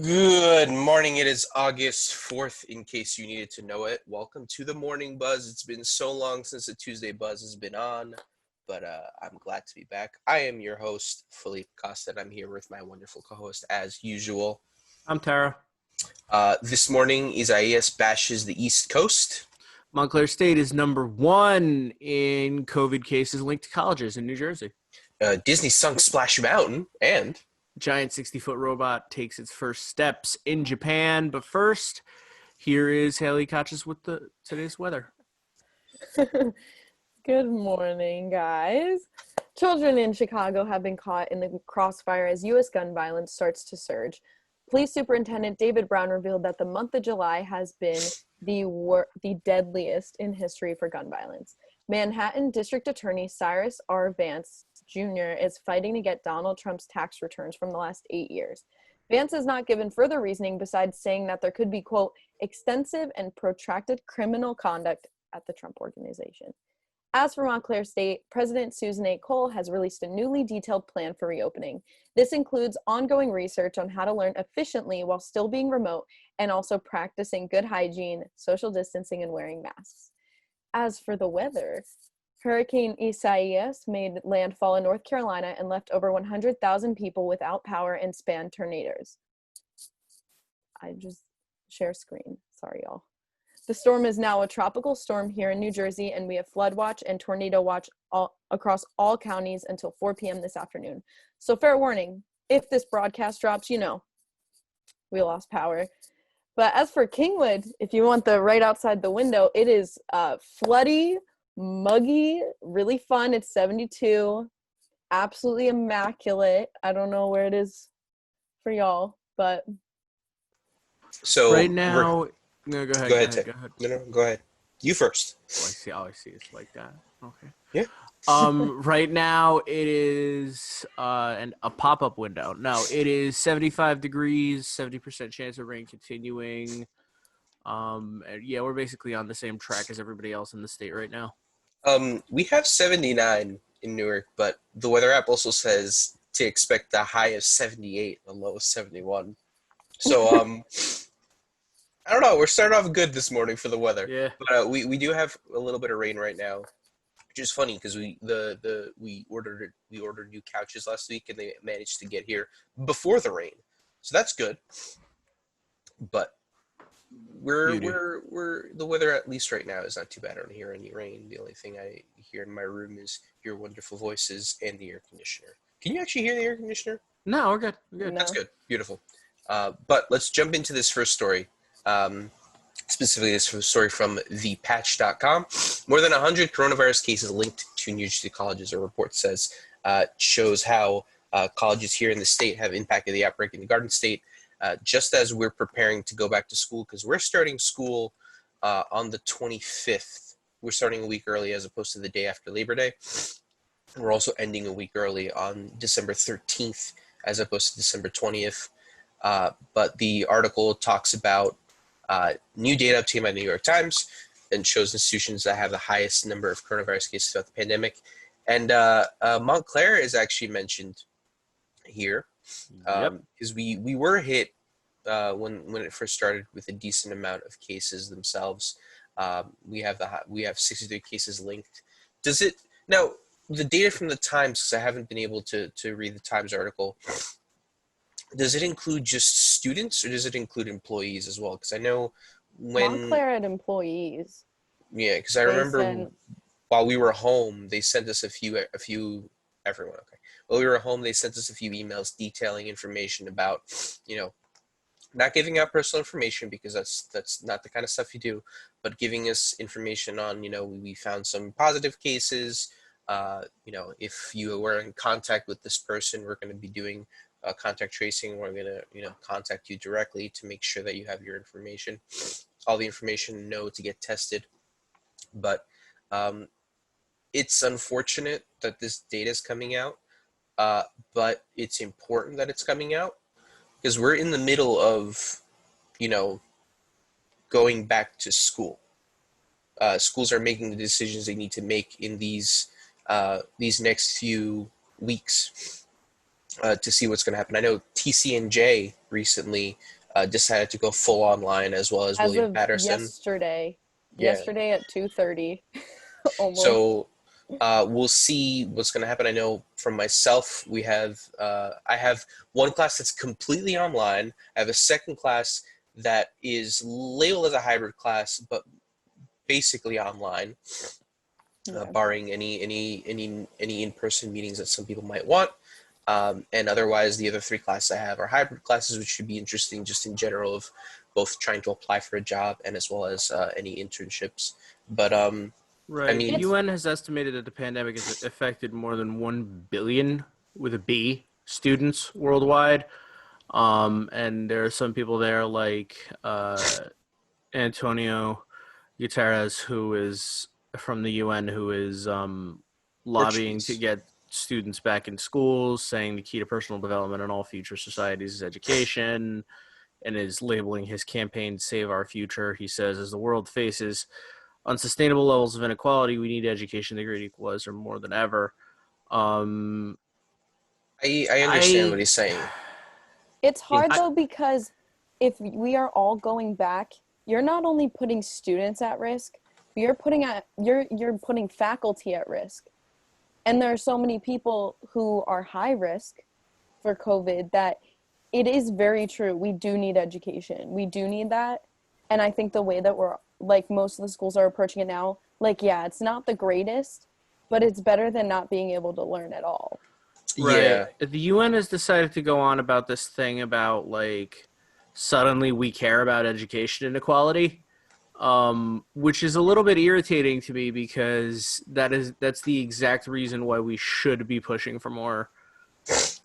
Good morning. It is August 4th, in case you needed to know it. Welcome to the Morning Buzz. It's been so long since the Tuesday Buzz has been on, but I'm glad to be back. I am your host, Philippe Costa, and I'm here with my wonderful co-host, as usual. I'm Tara. This morning, Isaias bashes the East Coast. Montclair State is number one in COVID cases linked to colleges in New Jersey. Disney sunk Splash Mountain, and Giant 60-foot robot takes its first steps in Japan. But first, here is Haley Kochis with today's weather. Good morning, guys. Children in Chicago have been caught in the crossfire as U.S. gun violence starts to surge. Police Superintendent David Brown revealed that the month of July has been the deadliest in history for gun violence. Manhattan District Attorney Cyrus R. Vance Jr. is fighting to get Donald Trump's tax returns from the last 8 years. Vance has not given further reasoning besides saying that there could be, quote, extensive and protracted criminal conduct at the Trump Organization. As for Montclair State, President Susan A. Cole has released a newly detailed plan for reopening. This includes ongoing research on how to learn efficiently while still being remote and also practicing good hygiene, social distancing, and wearing masks. As for the weather, Hurricane Isaias made landfall in North Carolina and left over 100,000 people without power and spanned tornadoes. I just share screen. Sorry, y'all. The storm is now a tropical storm here in New Jersey, and we have flood watch and tornado watch across all counties until 4 p.m. this afternoon. So fair warning, if this broadcast drops, we lost power. But as for Kingwood, if you want the right outside the window, it is floody, muggy, really fun. It's 72, absolutely immaculate. I don't know where it is for y'all, but so right now, no, go ahead. Go ahead. No, go ahead. You first. I see. It's like that. Okay. Yeah. Right now it is a pop-up window. No, it is 75 degrees, 70% chance of rain continuing. Yeah, we're basically on the same track as everybody else in the state right now. We have 79 in Newark, but the weather app also says to expect a high of 78, a low of 71. So, I don't know. We're starting off good this morning for the weather. Yeah. But we do have a little bit of rain right now, which is funny because we ordered new couches last week and they managed to get here before the rain, so that's good. But we're the weather at least right now is not too bad. I don't hear any rain. The only thing I hear in my room is your wonderful voices and the air conditioner. Can you actually hear the air conditioner? No, we're good. We're good. No. That's good. Beautiful. But let's jump into this first story. Specifically, this story from thepatch.com. More than 100 coronavirus cases linked to New Jersey colleges, a report says, shows how colleges here in the state have impacted the outbreak in the Garden State, just as we're preparing to go back to school, because we're starting school on the 25th. We're starting a week early as opposed to the day after Labor Day. We're also ending a week early on December 13th as opposed to December 20th. But the article talks about new data obtained by the New York Times and shows institutions that have the highest number of coronavirus cases throughout the pandemic. And Montclair is actually mentioned here because we were hit when it first started with a decent amount of cases themselves. We have 63 cases linked. Does it now the data from the Times? Because I haven't been able to read the Times article. Does it include just students, or does it include employees as well? Because I know when Montclair had employees. Yeah, because I remember while we were home, they sent us everyone. Okay, while we were home, they sent us a few emails detailing information about, not giving out personal information because that's not the kind of stuff you do, but giving us information on, we found some positive cases. If you were in contact with this person, we're going to be doing contact tracing. We're going to contact you directly to make sure that you have your information, all the information to get tested. But it's unfortunate that this data is coming out, but it's important that it's coming out because we're in the middle of, going back to school. Schools are making the decisions they need to make in these next few weeks. to see what's going to happen. I know TCNJ recently decided to go full online, as well as As William of Patterson. yesterday, Yeah. yesterday at 2:30, almost. So we'll see what's going to happen. I know from myself, I have one class that's completely online. I have a second class that is labeled as a hybrid class, but basically online, Okay. barring any in-person meetings that some people might want. And otherwise, the other three classes I have are hybrid classes, which should be interesting just in general of both trying to apply for a job and as well as any internships. But Right. I mean, The UN has estimated that the pandemic has affected more than 1 billion with a B students worldwide. And there are some people there like Antonio Guterres, who is from the UN, who is lobbying to Portuguese. get students back in schools, saying the key to personal development in all future societies is education, and is labeling his campaign Save Our Future. He says, as the world faces unsustainable levels of inequality, we need education to great equalizer more than ever. Um, I understand what I, he's saying. It's hard I though because if we are all going back, you're not only putting students at risk, but you're putting faculty at risk. And there are so many people who are high risk for COVID that it is very true. We do need education. We do need that. And I think the way that we're like most of the schools are approaching it now, like, yeah, it's not the greatest, but it's better than not being able to learn at all. Yeah, right. The UN has decided to go on about this thing about like suddenly we care about education inequality, which is a little bit irritating to me because that's the exact reason why we should be pushing for more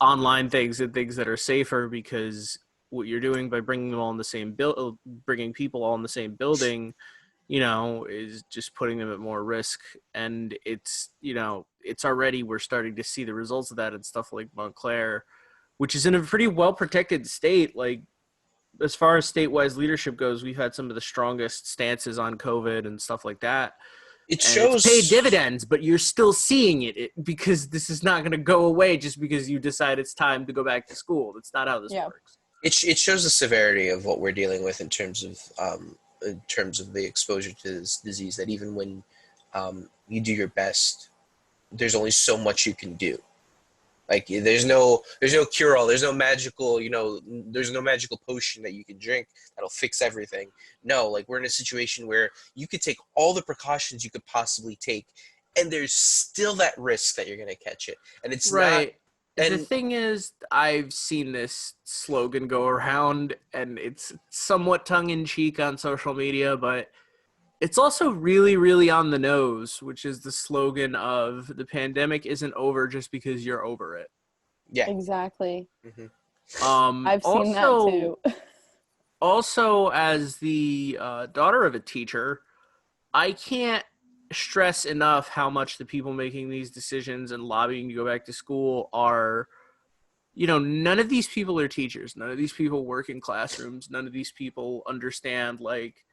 online things and things that are safer, because what you're doing by bringing them all in the same bringing people all in the same building, is just putting them at more risk. And it's already, we're starting to see the results of that in stuff like Montclair, which is in a pretty well protected state. Like, as far as statewide leadership goes, we've had some of the strongest stances on COVID and stuff like that. it And it's paid shows. dividends, but you're still seeing it because this is not going to go away just because you decide it's time to go back to school. That's not how this Yeah. works. It shows the severity of what we're dealing with in terms of the exposure to this disease. That even when you do your best, there's only so much you can do. Like there's no cure all. There's no magical there's no magical potion that you can drink that'll fix everything. No, like we're in a situation where you could take all the precautions you could possibly take, and there's still that risk that you're gonna catch it. And it's Right. not. The And thing is, I've seen this slogan go around, and it's somewhat tongue in cheek on social media, but it's also really, really on the nose, which is the slogan of the pandemic isn't over just because you're over it. yeah. Exactly. Mhm. I've seen that too. Also, as the daughter of a teacher, I can't stress enough how much the people making these decisions and lobbying to go back to school are, none of these people are teachers. None of these people work in classrooms. None of these people understand like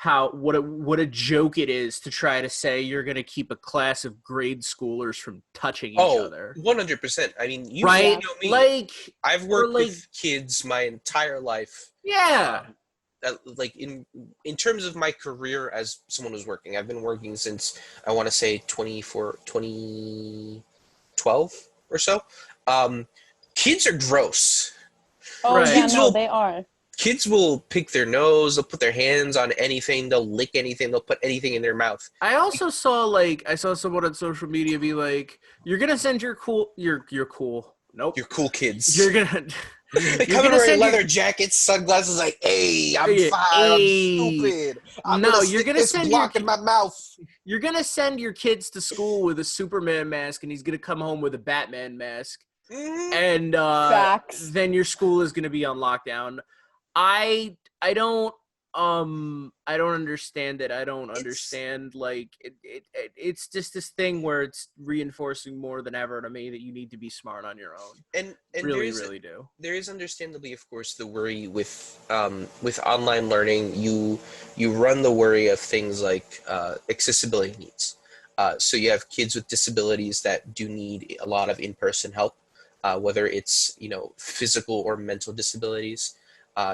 what a joke it is to try to say you're going to keep a class of grade schoolers from touching each Oh, other. 100%. I mean, you Right? know me. Like, I've or worked like, with kids my entire life. yeah. Like in terms of my career as someone who's working, I've been working since I want to say 2012 or so. Kids are gross. Oh Right. yeah, Kids no, will they are. kids will pick their nose. They'll put their hands on anything. They'll lick anything. They'll put anything in their mouth. I also I saw someone on social media be like, "You're gonna send your cool, you're cool. Nope. You're cool kids. You're gonna, They you're come in gonna wearing send leather jackets, sunglasses. Like, hey, I'm Hey, fine. I'm hey. stupid. I'm No, gonna you're stick gonna this send block in my mouth. you're gonna send your kids to school with a Superman mask, and he's gonna come home with a Batman mask, Mhm. and Facts. then your school is gonna be on lockdown. I don't understand it. I don't understand like it's just this thing where it's reinforcing more than ever to me that you need to be smart on your own. And Really, really do. there is understandably, of course, the worry with online learning. You run the worry of things like accessibility needs. So you have kids with disabilities that do need a lot of in-person help. whether it's physical or mental disabilities.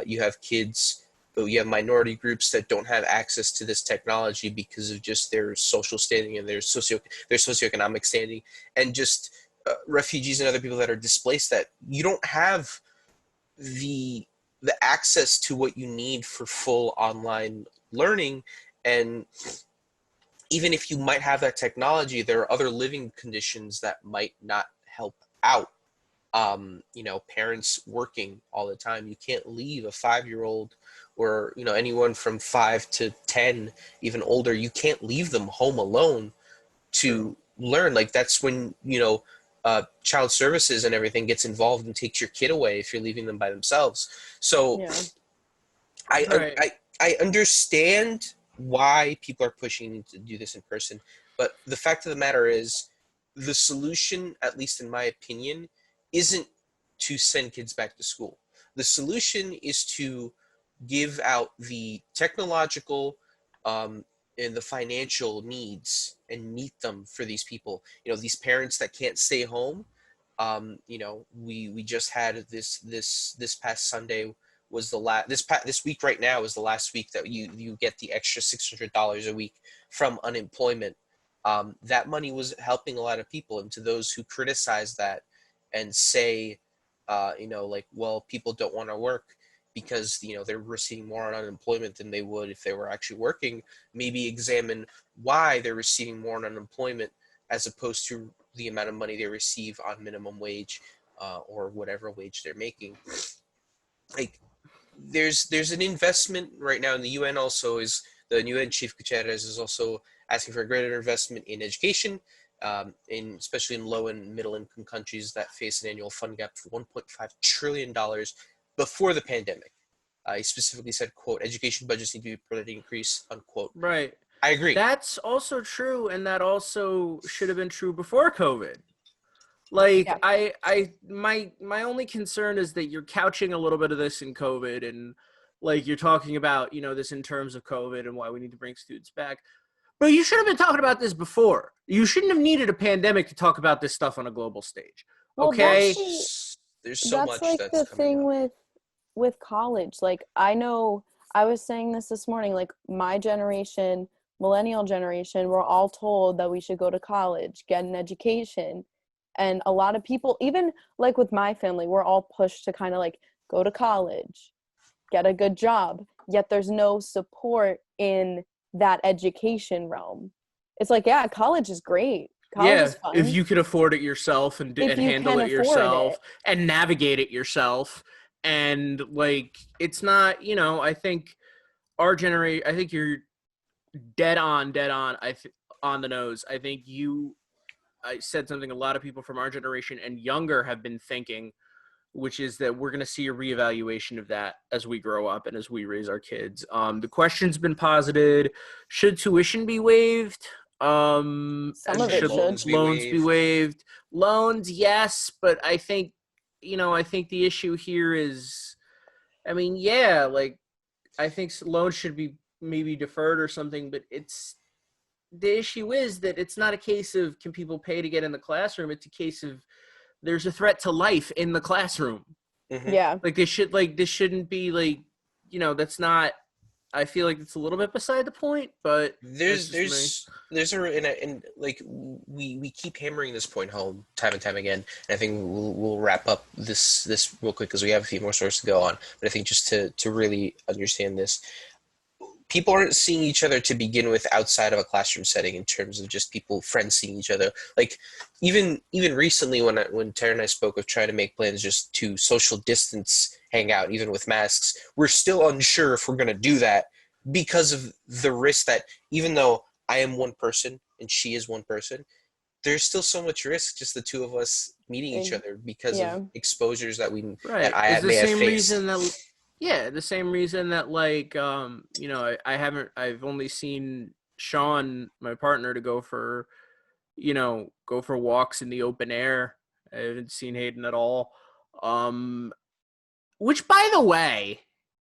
You have kids, you have minority groups that don't have access to this technology because of just their social standing and their socioeconomic standing, and just refugees and other people that are displaced, that you don't have the access to what you need for full online learning. And even if you might have that technology, there are other living conditions that might not help out. Parents working all the time. You can't leave a 5-year-old or, anyone from 5 to 10, even older. You can't leave them home alone to learn. Like, that's when, child services and everything gets involved and takes your kid away if you're leaving them by themselves. So Yeah. I understand why people are pushing to do this in person, but the fact of the matter is, the solution, at least in my opinion, isn't to send kids back to school. The solution is to give out the technological and the financial needs and meet them for these people. These parents that can't stay home. We just had this past Sunday was the last this week right now is the last week that you get the extra $600 a week from unemployment. That money was helping a lot of people, and to those who criticize that and say, well, people don't want to work because they're receiving more on unemployment than they would if they were actually working, maybe examine why they're receiving more on unemployment as opposed to the amount of money they receive on minimum wage or whatever wage they're making. Like, there's an investment right now in the UN. Also, is the UN chief Guterres is also asking for a greater investment in education, especially in low and middle income countries that face an annual fund gap of $1.5 trillion before the pandemic. He specifically said, quote, education budgets need to be permanently increased, unquote. Right. I agree. That's also true, and that also should have been true before COVID. Like, yeah. My only concern is that you're couching a little bit of this in COVID, and like you're talking about, this in terms of COVID and why we need to bring students back. But you should have been talking about this before. You shouldn't have needed a pandemic to talk about this stuff on a global stage. Okay? There's so much like that's the thing up with college. Like, I know I was saying this morning, like, my generation, millennial generation, we're all told that we should go to college, get an education. And a lot of people, even like with my family, we're all pushed to kind of like go to college, get a good job, yet there's no support in that education realm. It's like, yeah, college is great. College is fun. If you can afford it yourself and handle it yourself and navigate it yourself. And like, it's not, I think our generation, I think you're dead on on the nose. I think I said something a lot of people from our generation and younger have been thinking, which is that we're going to see a reevaluation of that as we grow up and as we raise our kids. The question's been posited. Should tuition be waived? Some of it should. Loans be waived? Loans, yes, but I think, I think the issue here is, I think loans should be maybe deferred or something, but the issue is that it's not a case of can people pay to get in the classroom. It's a case of there's a threat to life in the classroom. Mm-hmm. Yeah. Like, this shouldn't be like, that's not, I feel like it's a little bit beside the point, but we keep hammering this point home time and time again. And I think we'll wrap up this real quick because we have a few more stories to go on. But I think just to really understand this, people aren't seeing each other to begin with outside of a classroom setting in terms of just friends seeing each other. Like, even recently when Tara and I spoke of trying to make plans just to social distance hang out, even with masks, we're still unsure if we're going to do that because of the risk that even though I am one person and she is one person, there's still so much risk just the two of us meeting each other because of exposures that that I may have faced. The same reason that like, I've only seen Sean, my partner, to go for walks in the open air. I haven't seen Hayden at all. Which, by the way,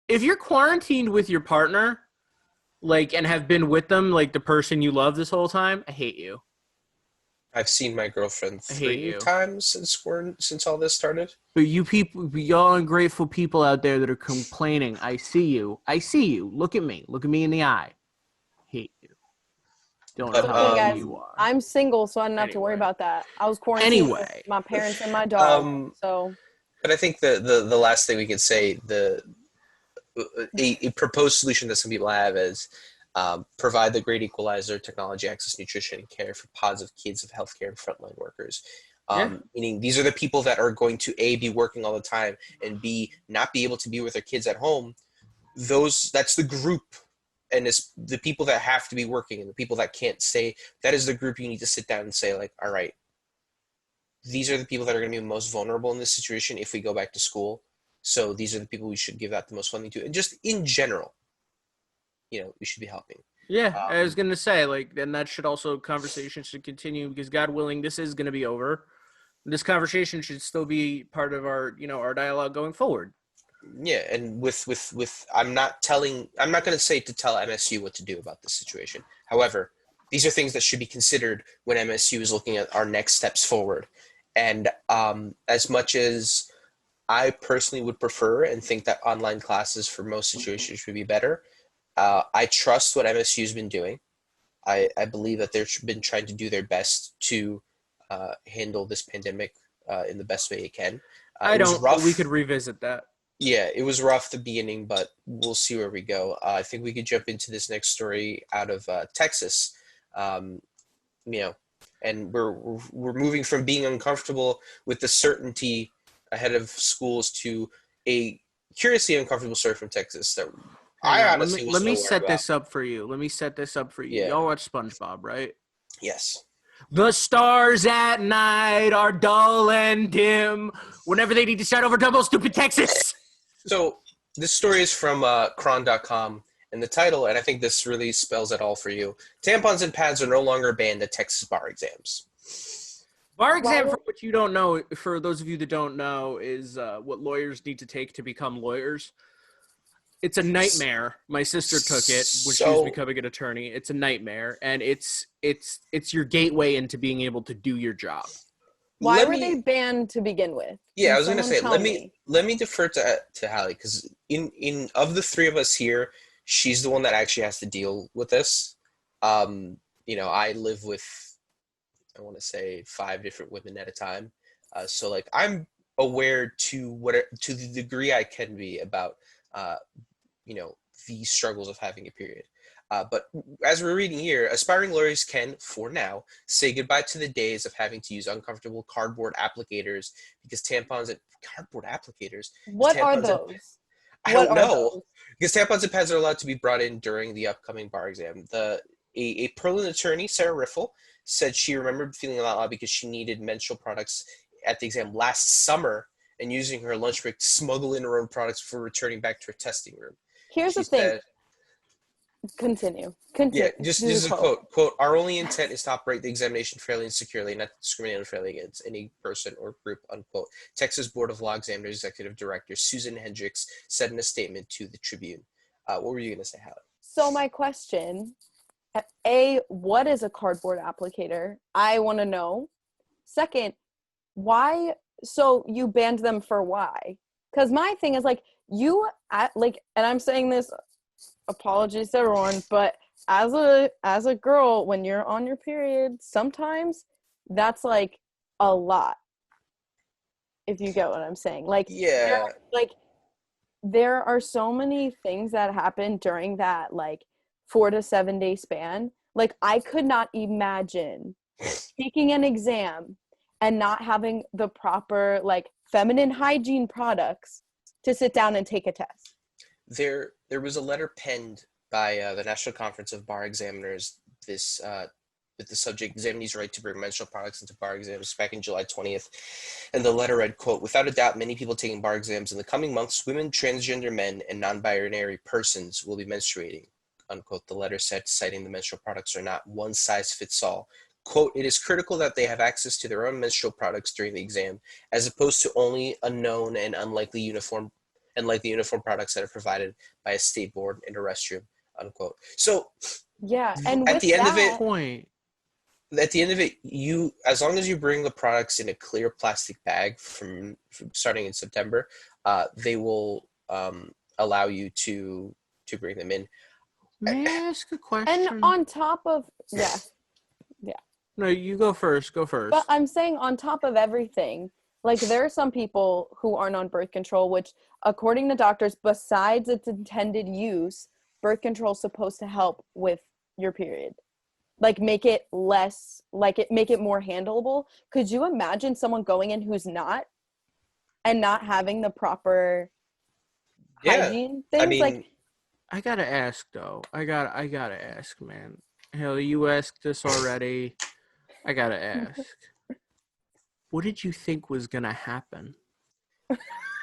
if you're quarantined with your partner, like, and have been with them, like the person you love this whole time, I hate you. I've seen my girlfriend I hate 3 you. times since all this started. But you people, y'all ungrateful people out there that are complaining, I see you. I see you. Look at me. Look at me in the eye. Hate you. Don't know But, how Okay, lucky guys, you are. I'm single, so I don't have to worry Anyway. about that. I was quarantined with Anyway. my parents and my dog, so But I think the last thing we could say, a proposed solution that some people have is provide the great equalizer, technology, access, nutrition, and care for pods of kids, of healthcare, and frontline workers. Yeah. Meaning these are the people that are going to A, be working all the time, and B, not be able to be with their kids at home. That's the group, and it's the people that have to be working and the people that can't stay. That is the group you need to sit down and say, like, all right, these are the people that are going to be most vulnerable in this situation if we go back to school. So these are the people we should give that the most funding to. And just in general, we should be helping. Yeah, I was gonna say, like, and that should also conversation should continue because God willing, this is gonna be over. This conversation should still be part of our, our dialogue going forward. Yeah, and with I'm not going to say to tell MSU what to do about this situation. However, these are things that should be considered when MSU is looking at our next steps forward. And as much as I personally would prefer and think that online classes for most situations would be better, I trust what MSU has been doing. I believe that they've been trying to do their best to handle this pandemic in the best way it can. I It was don't, rough. but we could revisit that. Yeah, it was rough at the beginning, but we'll see where we go. I think we could jump into this next story out of Texas. Um, and we're moving from being uncomfortable with the certainty ahead of schools to a curiously uncomfortable story from Texas that I Hang on, honestly let was me nowhere set about. this up for you. Let me set this up for you. Yeah. Y'all watch SpongeBob, right? Yes. The stars at night are dull and dim whenever they need to shout over double stupid Texas. So this story is from Cron.com, and the title, and I think this really spells it all for you. Tampons and pads are no longer banned at Texas bar exams. Bar exam, for what you don't know, for those of you that don't know, is what lawyers need to take to become lawyers. It's a nightmare. My sister took it when she was becoming an attorney. It's a nightmare, and it's your gateway into being able to do your job. Why were they banned to begin with? Yeah, I was going to say, let me defer to Hallie, because in of the three of us here, she's the one that actually has to deal with this. I live with, I want to say, 5 different women at a time. So like I'm aware to the degree I can be about the struggles of having a period. But as we're reading here, aspiring lawyers can, for now, say goodbye to the days of having to use uncomfortable cardboard applicators because tampons and cardboard applicators. What are those? I don't know. Because tampons and pads are allowed to be brought in during the upcoming bar exam. A Perlin attorney, Sarah Riffle, said she remembered feeling a lot odd because she needed menstrual products at the exam last summer and using her lunch break to smuggle in her own products before returning back to her testing room. Here's the thing. Continue. Yeah, this is a quote, our only intent is to operate the examination fairly and securely, not to discriminate unfairly against any person or group, unquote. Texas Board of Law Examiners Executive Director Susan Hendricks said in a statement to the Tribune. What were you going to say, Hallie? So my question, A, what is a cardboard applicator? I want to know. Second, why, so you banned them for why? Because my thing is and I'm saying this, apologies to everyone, but as a girl, when you're on your period, sometimes that's like a lot, if you get what I'm saying. Like, yeah, there are so many things that happen during that 4 to 7 day span. Like, I could not imagine taking an exam and not having the proper feminine hygiene products to sit down and take a test. There was a letter penned by the National Conference of Bar Examiners with the subject examinees' right to bring menstrual products into bar exams back in July 20th. And the letter read, quote, without a doubt, many people taking bar exams in the coming months, women, transgender men, and non-binary persons will be menstruating, unquote. The letter said, citing the menstrual products are not one size fits all. Quote, it is critical that they have access to their own menstrual products during the exam, as opposed to only a known and unlikely uniform products that are provided by a state board in a restroom, unquote. So yeah, and at the end of it, at the end of it, as long as you bring the products in a clear plastic bag from starting in September, they will allow you to bring them in. May I ask a question? And on top of No, you go first. Go first. but I'm saying on top of everything, like there are some people who aren't on birth control, which according to doctors, besides its intended use, birth control is supposed to help with your period. Like make it make it more handleable. Could you imagine someone going in who's not and not having the proper hygiene things? I mean, like I gotta ask though. I gotta ask, man. Hell, you asked this already. I gotta ask. What did you think was gonna happen?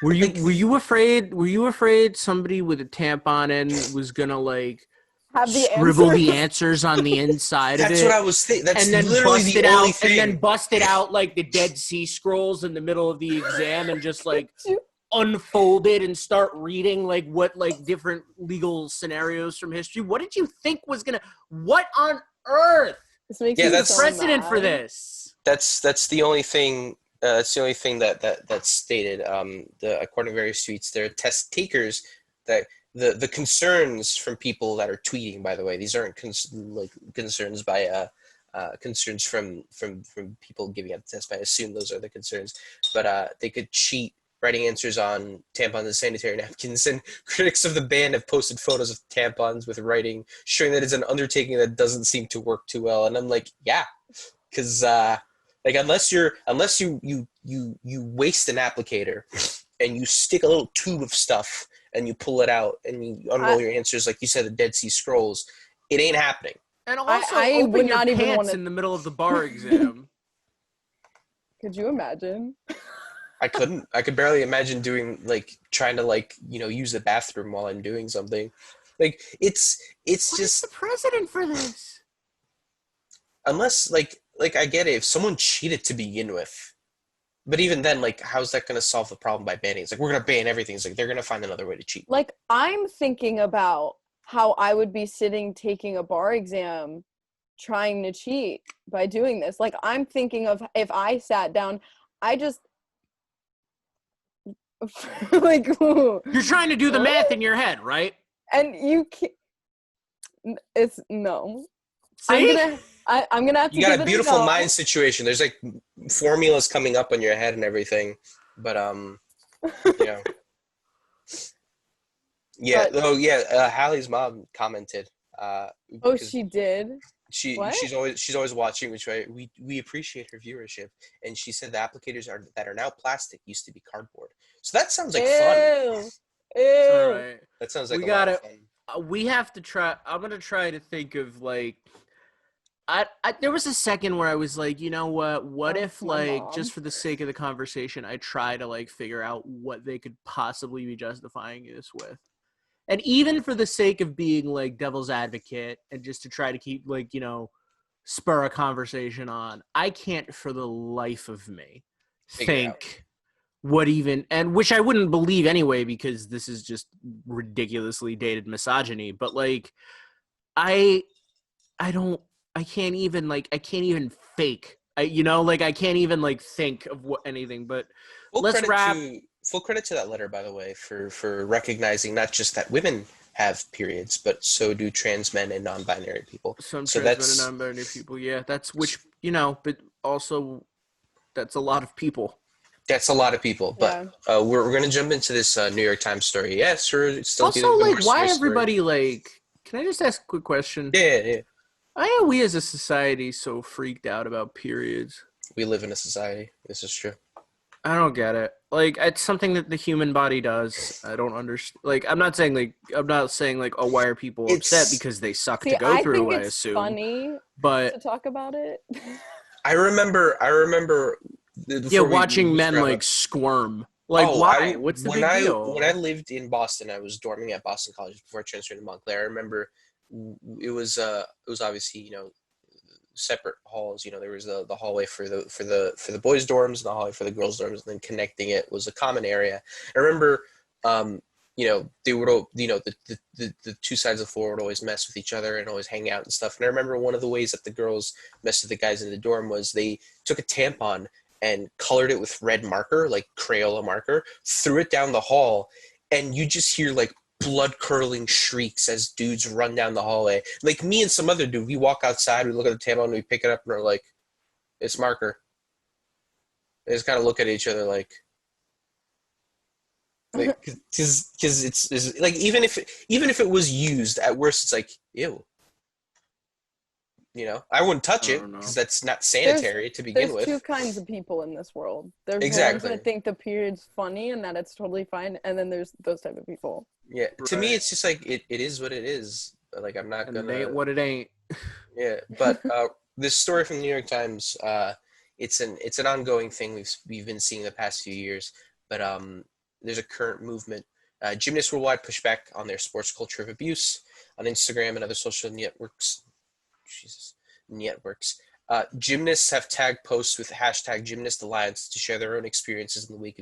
Were you afraid somebody with a tampon in was gonna like have the scribble answers? the answers on the inside of it? that's what I was thinking. That's and then literally bust the it only out, thing. and then busted out like the Dead Sea Scrolls in the middle of the exam, and just like unfold it and start reading like what like different legal scenarios from history. What did you think was gonna? What on earth? This makes Yeah, me that's so Precedent for mad. this. That's the only thing. That's the only thing that's stated. According to various tweets, there are test takers that the concerns from people that are tweeting. By the way, these aren't concerns by concerns from people giving out the test. But I assume those are the concerns. But they could cheat writing answers on tampons and sanitary napkins. And critics of the ban have posted photos of tampons with writing showing that it's an undertaking that doesn't seem to work too well. And I'm like, yeah, because like unless you waste an applicator and you stick a little tube of stuff and you pull it out and you unroll your answers like you said, the Dead Sea Scrolls, it ain't happening. And also, I open would your not even pants wanna- in the middle of the bar exam. Could you imagine? I couldn't. I could barely imagine trying to use the bathroom while I'm doing something. Like it's What is just the precedent for this? unless like I get it if someone cheated to begin with, but even then, like how's that going to solve the problem by banning? It's like we're going to ban everything. It's like they're going to find another way to cheat. Like I'm thinking about how I would be sitting taking a bar exam trying to cheat by doing this. Like I'm thinking of if I sat down, I just like You're trying to do the math in your head, right? and you can't, it's no. See? I'm gonna have to You got give a it beautiful go. mind situation. There's like formulas coming up on your head and everything, but you know. Yeah. But- Hallie's mom commented. Oh, because she did. What? she's always watching, which we appreciate her viewership. And she said the applicators that are now plastic used to be cardboard. So that sounds like fun. Ew. All right. That sounds like We a lot of gotta- fun. We have to try. I'm gonna try to think of like. There was a second where I was like, you know what? What Oh, if my like mom. just for the sake of the conversation, I try to like figure out what they could possibly be justifying this with, and even for the sake of being like devil's advocate and just to try to keep like spur a conversation on. I can't for the life of me Figure it out. think what even, and which I wouldn't believe anyway because this is just ridiculously dated misogyny. But like, I can't even fake. I can't even like think of what anything. But let's wrap. Full credit to that letter, by the way, for recognizing not just that women have periods, but so do trans men and non-binary people. Some So trans that's- men and non-binary people. Yeah, that's which but also that's a lot of people. That's a lot of people, but we're going to jump into this New York Times story. Yes, we're still Also, dealing with like, more why serious story. everybody like? Can I just ask a quick question? Yeah. Why are we as a society so freaked out about periods? We live in a society. This is true. I don't get it. Like, it's something that the human body does. I don't understand. Like, I'm not saying like, oh, why are people upset because they suck See, to go I through? think I it's assume, funny but to talk about it. I remember. watching men like squirm. Like, why? What's the big deal? When I lived in Boston, I was dorming at Boston College before I transferred to Montclair. I remember it was obviously separate halls. There was the hallway for the boys' dorms and the hallway for the girls' dorms, and then connecting it was a common area. I remember they would, the two sides of the floor would always mess with each other and always hang out and stuff. And I remember one of the ways that the girls messed with the guys in the dorm was they took a tampon and colored it with red marker, like Crayola marker, threw it down the hall, and you just hear like blood curdling shrieks as dudes run down the hallway. Like me and some other dude, we walk outside, we look at the tampon, we pick it up, and we're like, it's marker. They just kind of look at each other like because it's like even if it was used, at worst it's like ew. I wouldn't touch it because that's not sanitary to begin with. There's two kinds of people in this world. There's Exactly. the ones that think the period's funny and that it's totally fine, and then there's those type of people. Yeah, to me Right. it's just like it is what it is. Like I'm not And gonna. it ain't what it ain't. Yeah, but this story from the New York Times, it's an ongoing thing we've been seeing the past few years. But there's a current movement. Gymnasts worldwide push back on their sports culture of abuse on Instagram and other social networks. Networks. Gymnasts have tagged posts with hashtag Gymnast Alliance to share their own experiences in the wake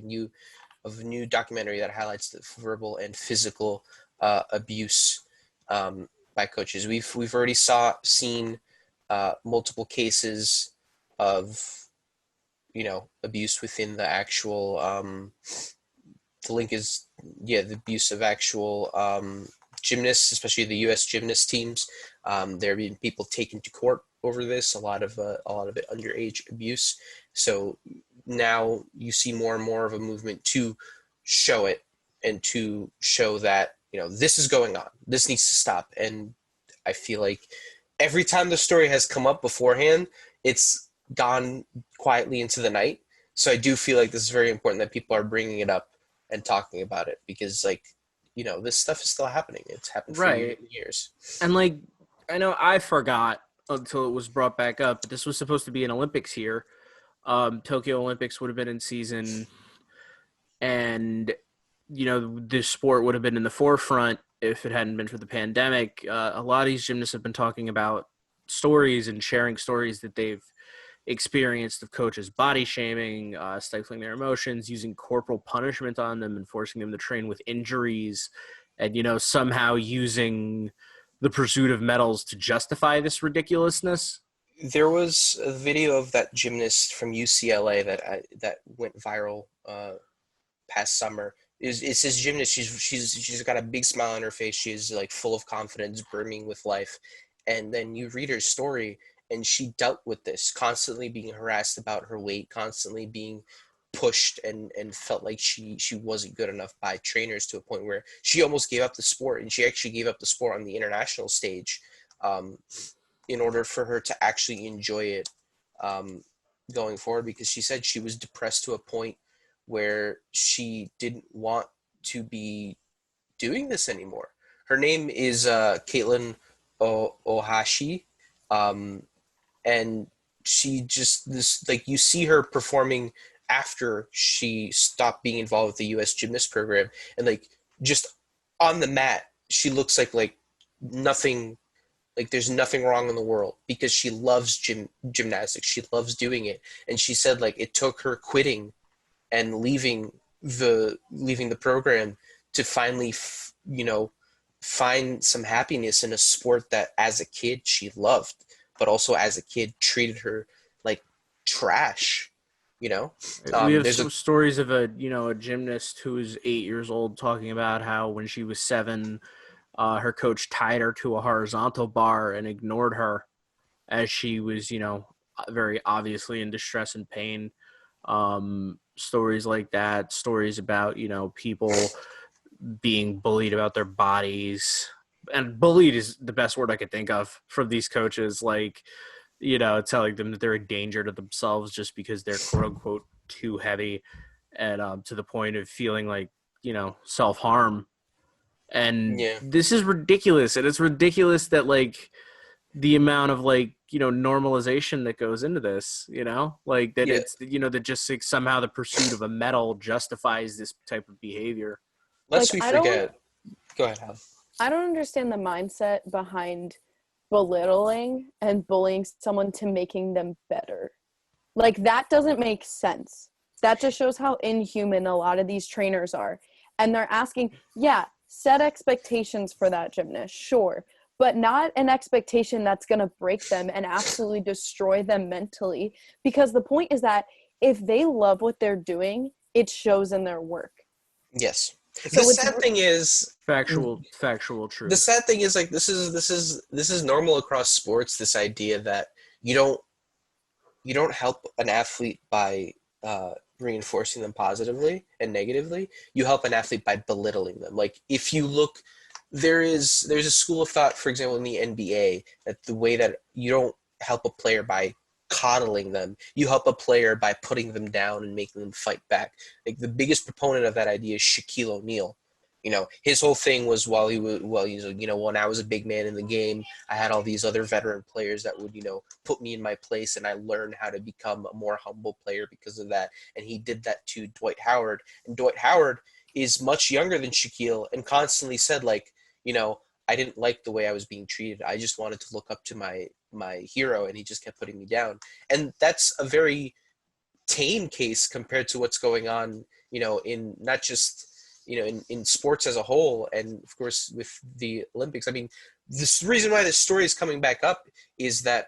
of a new documentary that highlights the verbal and physical abuse by coaches. We've already seen multiple cases of abuse within the actual. The link is the abuse of actual gymnasts, especially the U.S. gymnast teams. There have been people taken to court over this. A lot of it underage abuse. So now you see more and more of a movement to show it and to show that this is going on. This needs to stop. And I feel like every time the story has come up beforehand, it's gone quietly into the night. So I do feel like this is very important that people are bringing it up and talking about it because this stuff is still happening. It's happened for years. And I know I forgot until it was brought back up, but this was supposed to be an Olympics here. Tokyo Olympics would have been in season, and this sport would have been in the forefront if it hadn't been for the pandemic. A lot of these gymnasts have been talking about stories and sharing stories that they've experienced of coaches body shaming, stifling their emotions, using corporal punishment on them and forcing them to train with injuries, and somehow using the pursuit of medals to justify this ridiculousness. There was a video of that gymnast from UCLA that went viral past summer. It's this gymnast. She's got a big smile on her face. She's like full of confidence, brimming with life. And then you read her story, and she dealt with this, constantly being harassed about her weight, constantly being pushed and felt like she wasn't good enough by trainers to a point where she almost gave up the sport. And she actually gave up the sport on the international stage in order for her to actually enjoy it going forward, because she said she was depressed to a point where she didn't want to be doing this anymore. Her name is Caitlin Ohashi. And she just you see her performing after she stopped being involved with the U.S. gymnast program, and just on the mat, she looks like nothing, like there's nothing wrong in the world, because she loves gymnastics. She loves doing it, and she said it took her quitting and leaving the program to finally find some happiness in a sport that as a kid she loved, but also as a kid treated her like trash. We have some stories of a gymnast who was 8 years old talking about how when she was 7, her coach tied her to a horizontal bar and ignored her as she was, very obviously in distress and pain. Stories like that, stories about, people being bullied about their bodies. And bullied is the best word I could think of from these coaches, telling them that they're a danger to themselves just because they're quote unquote too heavy, and to the point of feeling like, self-harm. And This is ridiculous. And it's ridiculous that the amount of normalization that goes into this, it's, that just somehow the pursuit of a medal justifies this type of behavior. Lest we forget. Go ahead, Hal. I don't understand the mindset behind belittling and bullying someone to making them better. That doesn't make sense. That just shows how inhuman a lot of these trainers are. and they're asking, yeah, set expectations for that gymnast, sure, but not an expectation that's going to break them and absolutely destroy them mentally, because the point is that if they love what they're doing, it shows in their work. Yes. So The it's sad thing is, Factual the truth. sad thing is, like, this is normal across sports. This idea that you don't help an athlete by reinforcing them positively and negatively. You help an athlete by belittling them. Like, if you look, there's a school of thought, for example, in the NBA, that the way that you don't help a player by coddling them, you help a player by putting them down and making them fight back. Like, the biggest proponent of that idea is Shaquille O'Neal. His whole thing was, when I was a big man in the game, I had all these other veteran players that would, put me in my place, and I learned how to become a more humble player because of that. And he did that to Dwight Howard. And Dwight Howard is much younger than Shaquille and constantly said, like, I didn't like the way I was being treated. I just wanted to look up to my hero, and he just kept putting me down. And that's a very tame case compared to what's going on, in not just in sports as a whole, and of course with the Olympics. I mean, this reason why this story is coming back up is that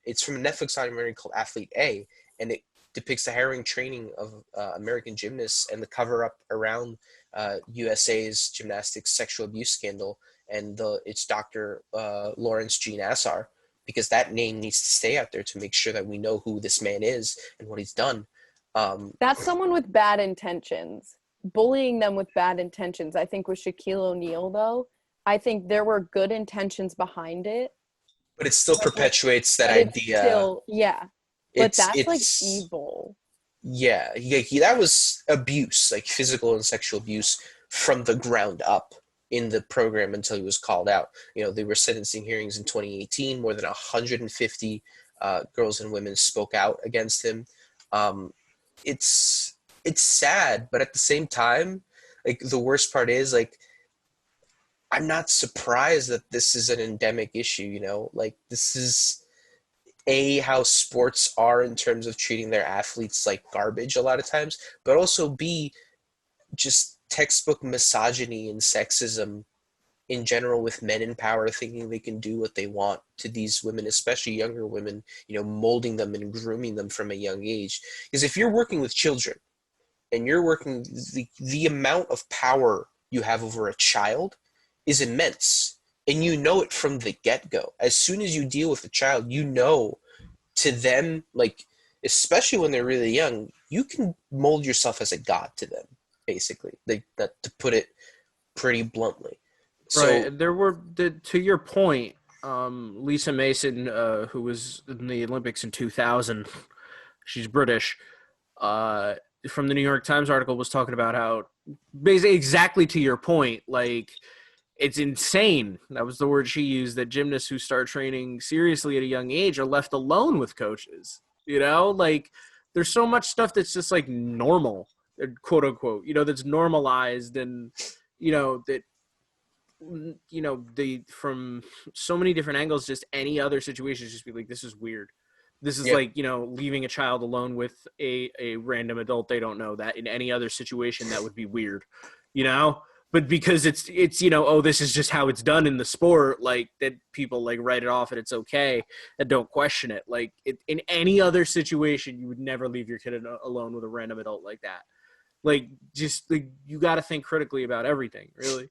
it's from a Netflix documentary called Athlete A, and it depicts the harrowing training of American gymnasts and the cover-up around USA's gymnastics sexual abuse scandal, and it's Dr. Lawrence G. Nassar, because that name needs to stay out there to make sure that we know who this man is and what he's done. That's someone with bad intentions. Bullying them with bad intentions. I think with Shaquille O'Neal, though, I think there were good intentions behind it. But it still perpetuates that But it's idea. still, yeah. But It's that's like it's evil. yeah, that was abuse, like physical and sexual abuse from the ground up in the program until he was called out. They were sentencing hearings in 2018. More than 150 girls and women spoke out against him. It's sad, but at the same time, like, the worst part is, like, I'm not surprised that this is an endemic issue. Like, this is how sports are in terms of treating their athletes like garbage a lot of times, but also B, just textbook misogyny and sexism in general, with men in power thinking they can do what they want to these women, especially younger women, molding them and grooming them from a young age. Because if you're working with children, and you're working, the amount of power you have over a child is immense, and you know it from the get-go. As soon as you deal with a child, to them, like, especially when they're really young, you can mold yourself as a god to them, basically, to put it pretty bluntly. So, Right. To your point, Lisa Mason, who was in the Olympics in 2000, she's British, from the New York Times article, was talking about how, basically exactly to your point, like, it's insane. That was the word she used, that gymnasts who start training seriously at a young age are left alone with coaches. Like, there's so much stuff that's just like normal, quote unquote, that's normalized, and, that, from so many different angles, just any other situation, just be like, this is weird. This is like, leaving a child alone with a random adult they don't know. That in any other situation, that would be weird, but because it's oh, this is just how it's done in the sport, like, that people like write it off and it's okay and don't question it. Like, in any other situation, you would never leave your kid alone with a random adult like that. Like, just like, you got to think critically about everything, really.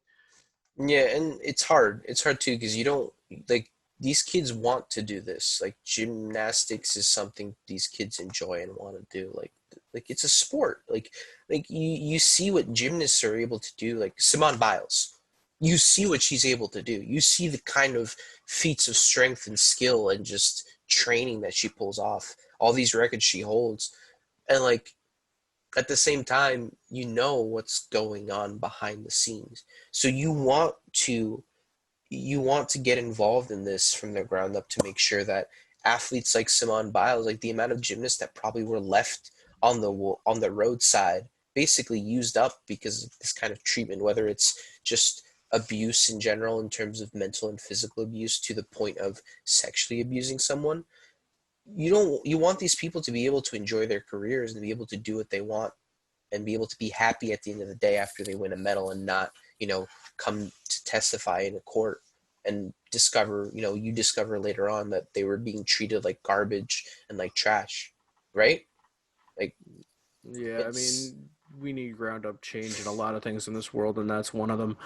yeah, and it's hard. It's hard too, because you don't, like, these kids want to do this. Like, gymnastics is something these kids enjoy and want to do. Like it's a sport. Like you see what gymnasts are able to do. Like Simone Biles, you see what she's able to do. You see the kind of feats of strength and skill and just training that she pulls off. All these records she holds, and, like, at the same time, what's going on behind the scenes. So you want to get involved in this from the ground up to make sure that athletes like Simone Biles, like the amount of gymnasts that probably were left on the roadside, basically used up because of this kind of treatment, whether it's just abuse in general in terms of mental and physical abuse to the point of sexually abusing someone. You want these people to be able to enjoy their careers and be able to do what they want and be able to be happy at the end of the day after they win a medal and not, come to testify in a court and discover, you discover later on that they were being treated like garbage and like trash, right? Like, Yeah, I mean, we need ground up change in a lot of things in this world, and that's one of them.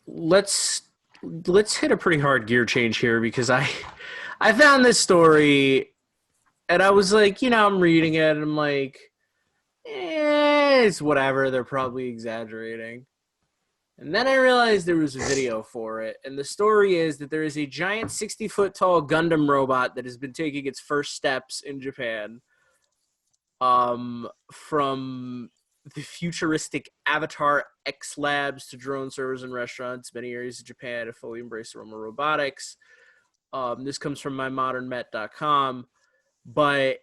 Let's hit a pretty hard gear change here because I found this story and I was like, I'm reading it and I'm like, it's whatever. They're probably exaggerating. And then I realized there was a video for it. And the story is that there is a giant 60-foot tall Gundam robot that has been taking its first steps in Japan. From the futuristic Avatar X Labs to drone servers and restaurants, many areas of Japan have fully embraced aroma robotics. This comes from mymodernmet.com, but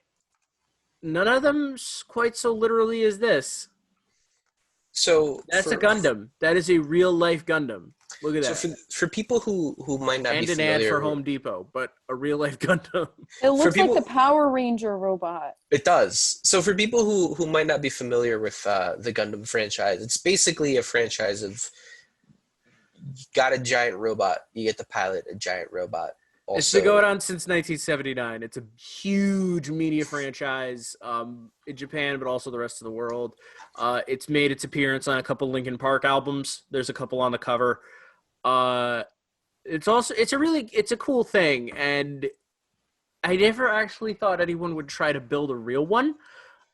none of them's quite so literally as this. So that's a Gundam. That is a real life Gundam. Look at that. So for people who might not and be an familiar, ad for Home Depot, but a real life Gundam. It looks people, like the Power Ranger robot. It does. So for people who might not be familiar with the Gundam franchise, it's basically a franchise of you got a giant robot, you get to pilot a giant robot. Also, It's been going on since 1979. It's a huge media franchise in Japan, but also the rest of the world. It's made its appearance on a couple Linkin Park albums. There's a couple on the cover. It's a cool thing, and I never actually thought anyone would try to build a real one.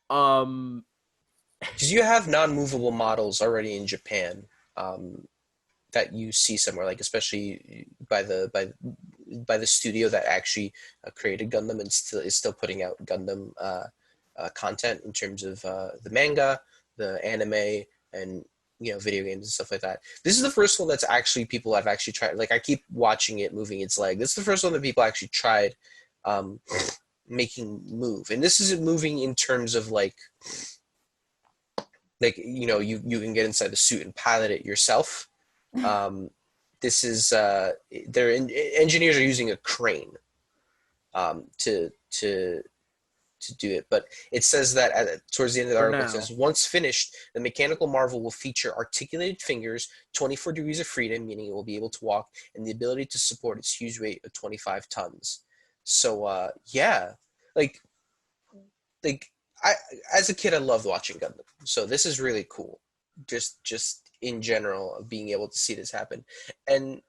Because you have non-movable models already in Japan that you see somewhere, like especially by the studio that actually created Gundam and is still putting out Gundam content in terms of the manga, the anime, and video games and stuff like that. This is the first one that's actually people have actually tried. Like I keep watching it moving its leg. This is the first one that people actually tried making move, and this isn't moving in terms of like you can get inside the suit and pilot it yourself. This is engineers are using a crane to do it, but it says that towards the end of the article, it says once finished, the mechanical marvel will feature articulated fingers, 24 degrees of freedom, meaning it will be able to walk, and the ability to support its huge weight of 25 tons. So like I as a kid I loved watching Gundam, so this is really cool. Just in general of being able to see this happen, and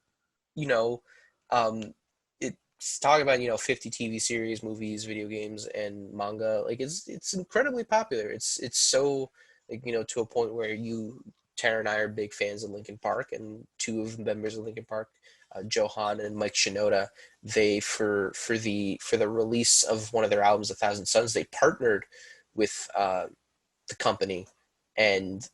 it's talking about 50 TV series, movies, video games, and manga. Like it's incredibly popular. It's so to a point where Tara and I are big fans of Linkin Park, and two of the members of Linkin Park, Johan and Mike Shinoda, they for the release of one of their albums, 1,000 Suns, they partnered with the company, and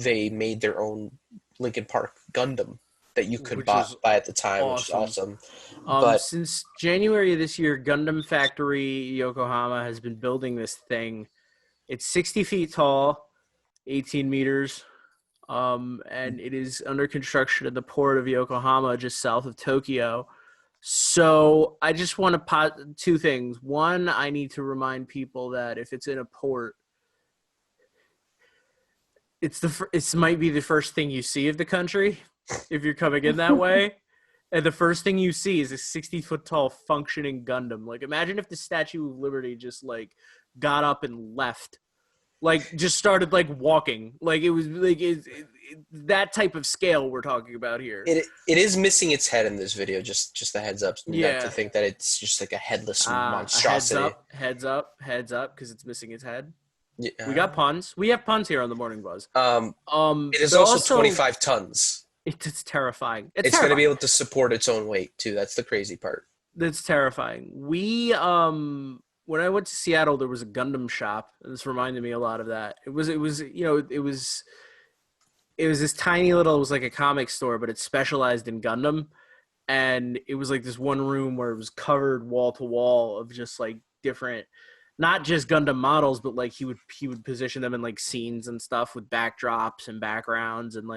they made their own Linkin Park Gundam that you could buy at the time, which is awesome. But since January of this year, Gundam Factory Yokohama has been building this thing. It's 60 feet tall, 18 meters, and it is under construction at the port of Yokohama, just south of Tokyo. So I just want to two things. One, I need to remind people that if it's in a port, it might be the first thing you see of the country if you're coming in that way. And the first thing you see is a 60-foot tall functioning Gundam. Like, imagine if the Statue of Liberty just got up and left, just started walking. Like it was that type of scale we're talking about here. It is missing its head in this video. Just a heads up. Not to think that it's just like a headless monstrosity. Heads up, because it's missing its head. Yeah. We got puns. We have puns here on the Morning Buzz. It is also 25 tons. It's terrifying. It's going to be able to support its own weight too. That's the crazy part. That's terrifying. We when I went to Seattle, there was a Gundam shop. This reminded me a lot of that. It was this tiny little. It was like a comic store, but it specialized in Gundam, and it was like this one room where it was covered wall to wall of just different. Not just Gundam models, but he would position them in scenes and stuff with backdrops and backgrounds, and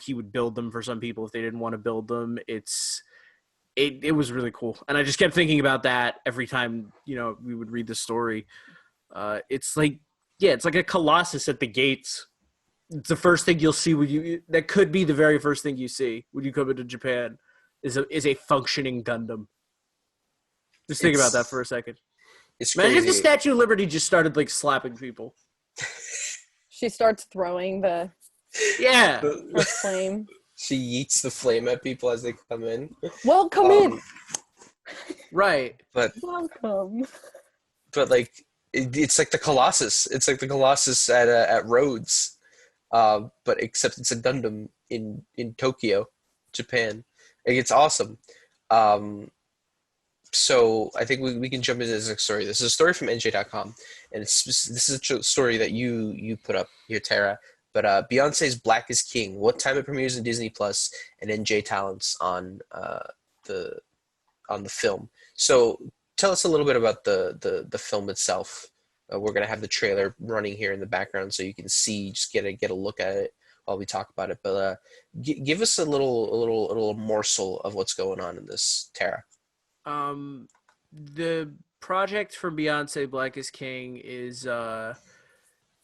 he would build them for some people if they didn't want to build them. It was really cool, and I just kept thinking about that every time we would read the story. It's Yeah, it's like a Colossus at the gates. It's the first thing you'll see when you. That could be the very first thing you see when you come into Japan. Is a functioning Gundam. Just think about that for a second. It's Imagine if the crazy. Statue of Liberty just started like slapping people. She starts throwing the Yeah. her flame. She yeets the flame at people as they come in. Welcome in. Right. But Welcome. like it's like the Colossus. It's like the Colossus at Rhodes, but except it's a Gundam in Tokyo, Japan. Like, it's awesome. So I think we can jump into this next story. This is a story from NJ.com, and this is a story that you put up here, Tara. But Beyonce's Black is King. What time it premieres in Disney Plus and NJ Talents on the film. So tell us a little bit about the film itself. We're gonna have the trailer running here in the background, so you can see, just get a look at it while we talk about it. But give us a little morsel of what's going on in this, Tara. The project for Beyonce Black is King is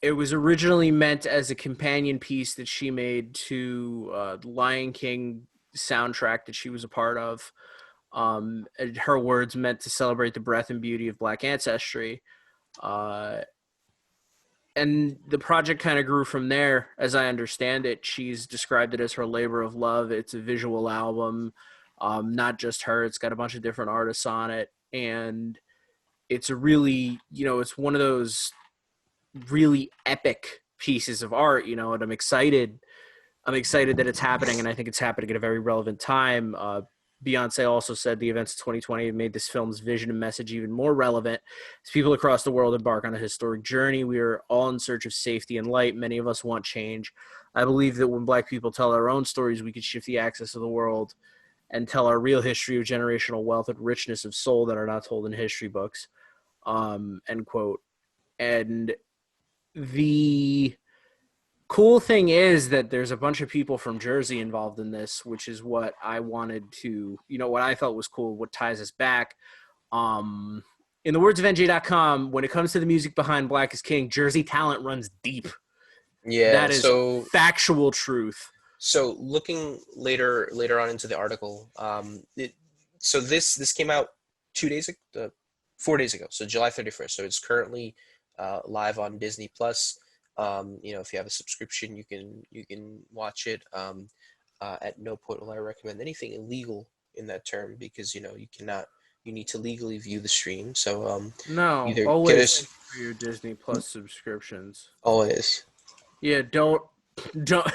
it was originally meant as a companion piece that she made to the Lion King soundtrack that she was a part of. And her words meant to celebrate the breadth and beauty of Black ancestry. And the project kind of grew from there, as I understand it. She's described it as her labor of love. It's a visual album, not just her. It's got a bunch of different artists on it. And it's a really, it's one of those really epic pieces of art, and I'm excited that it's happening, and I think it's happening at a very relevant time. Beyonce also said the events of 2020 have made this film's vision and message even more relevant as people across the world embark on a historic journey. We are all in search of safety and light. Many of us want change. I believe that when Black people tell our own stories, we could shift the axis of the world and tell our real history of generational wealth and richness of soul that are not told in history books. End quote. And the cool thing is that there's a bunch of people from Jersey involved in this, which is what I wanted to, what I felt was cool, what ties us back. In the words of NJ.com, when it comes to the music behind Black is King, Jersey talent runs deep. Yeah, that is factual truth. So looking later on into the article, this came out 4 days ago, so July 31st. So it's currently live on Disney Plus. If you have a subscription, you can watch it. At no point will I recommend anything illegal in that term, because you need to legally view the stream. So no, either always for your Disney Plus subscriptions. Always. Yeah, don't don't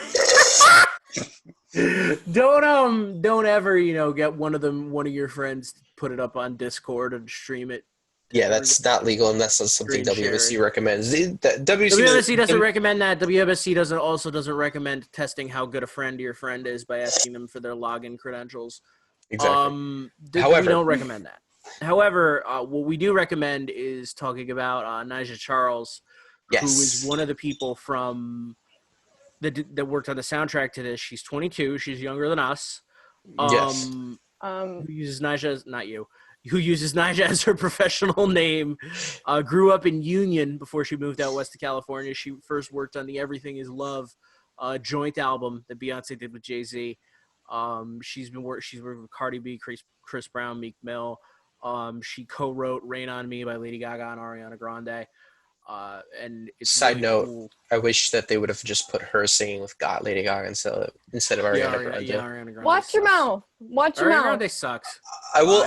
ever get one of your friends to put it up on Discord and stream it. Yeah, that's not legal, and that's not something WMSC recommends. WMSC doesn't recommend that. WMSC doesn't recommend testing how good a friend your friend is by asking them for their login credentials. Exactly. However, we don't recommend that. However, what we do recommend is talking about Nyjah Charles, who is one of the people from that worked on the soundtrack to this. She's 22. She's younger than us. Who uses Nyjah as her professional name, grew up in Union before she moved out west to California. She first worked on the Everything Is Love joint album that Beyonce did with Jay-Z. She's worked with Cardi B, Chris Brown, Meek Mill. She co-wrote Rain on Me by Lady Gaga and Ariana Grande. And it's Side really note, cool. I wish that they would have just put her singing with Lady Gaga instead of Ariana Grande. Ariana Grande. Watch your mouth. Watch your mouth. Ariana Grande sucks. I will.